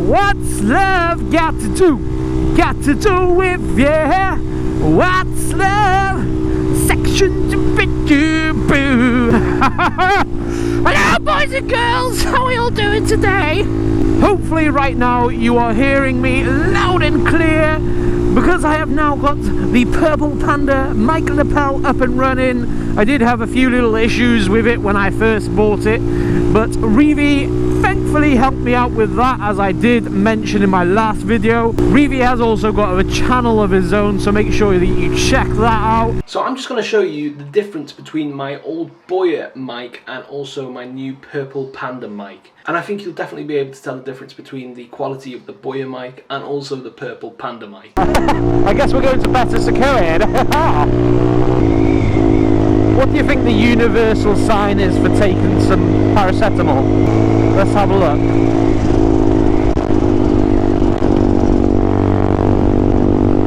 What's love got to do? Got to do with, yeah. What's love? Section to be boo. Hello, boys and girls. How are you all doing today? Hopefully right now you are hearing me loud and clear, because I have now got the Purple Panda mic lapel up and running. I did have a few little issues with it when I first bought it, but reevy thankfully helped me out with that, as I did mention in my last video. Reevy has also got a channel of his own, so make sure that you check that out. So I'm just going to show you the difference between my old Boya mic and also my new Purple Panda mic. And I think you'll definitely be able to tell the difference between the quality of the Boya mic and also the Purple Panda mic. I guess we're going to better secure. What do you think the universal sign is for taking some paracetamol? Let's have a look.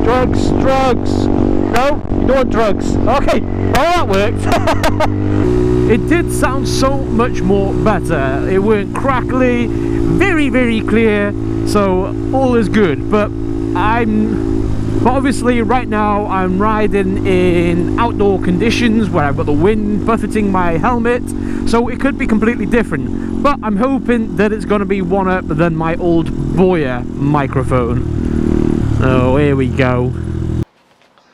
Drugs, drugs. No, you don't want drugs. Okay, well that worked. It did sound so much more better. It weren't crackly, very, very clear, so all is good. But obviously right now I'm riding in outdoor conditions where I've got the wind buffeting my helmet, so it could be completely different. But I'm hoping that it's going to be one up than my old Boya microphone. Oh, here we go.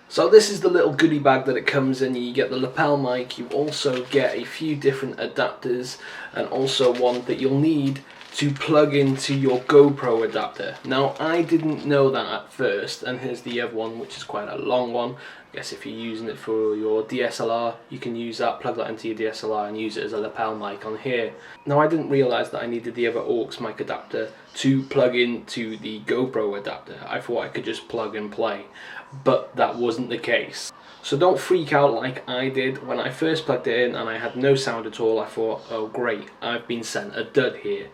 So this is the little goodie bag that it comes in. You get the lapel mic, you also get a few different adapters, and also one that you'll need to plug into your GoPro adapter. Now I didn't know that at first, and here's the other one, which is quite a long one. I guess if you're using it for your DSLR, you can use that, plug that into your DSLR and use it as a lapel mic on here. Now I didn't realise that I needed the other aux mic adapter to plug into the GoPro adapter. I thought I could just plug and play, but that wasn't the case. So don't freak out like I did. When I first plugged it in and I had no sound at all, I thought, oh great, I've been sent a dud here.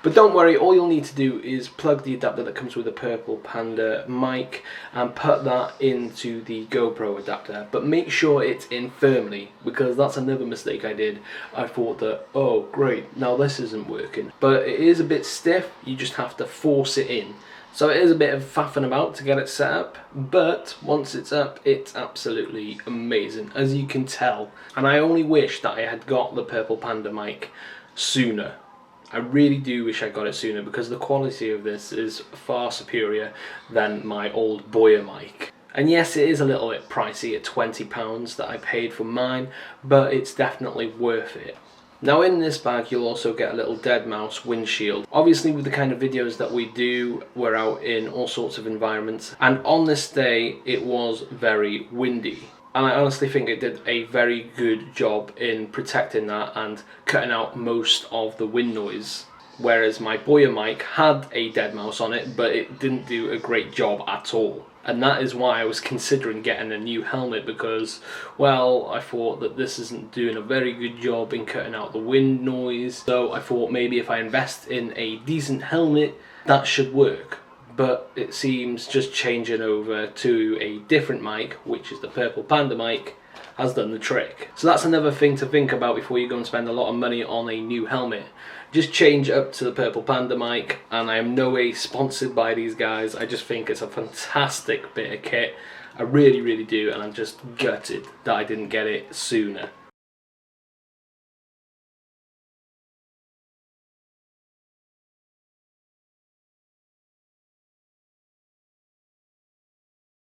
But don't worry, all you'll need to do is plug the adapter that comes with the Purple Panda mic and put that into the GoPro adapter. But make sure it's in firmly, because that's another mistake I did. I thought that, oh great, now this isn't working. But it is a bit stiff, you just have to force it in. So it is a bit of faffing about to get it set up, but once it's up, it's absolutely amazing, as you can tell. And I only wish that I had got the Purple Panda mic sooner. I really do wish I got it sooner, because the quality of this is far superior than my old Boya mic. And yes, it is a little bit pricey at £20 that I paid for mine, but it's definitely worth it. Now in this bag you'll also get a little dead mouse windshield. Obviously with the kind of videos that we do, we're out in all sorts of environments, and on this day it was very windy. And I honestly think it did a very good job in protecting that and cutting out most of the wind noise. Whereas my Boya mic had a dead mouse on it, but it didn't do a great job at all. And that is why I was considering getting a new helmet, because, well, I thought that this isn't doing a very good job in cutting out the wind noise. So I thought maybe if I invest in a decent helmet, that should work. But it seems just changing over to a different mic, which is the Purple Panda mic, has done the trick. So that's another thing to think about before you go and spend a lot of money on a new helmet. Just change up to the Purple Panda mic, and I am no way sponsored by these guys. I just think it's a fantastic bit of kit. I really, really do, and I'm just gutted that I didn't get it sooner.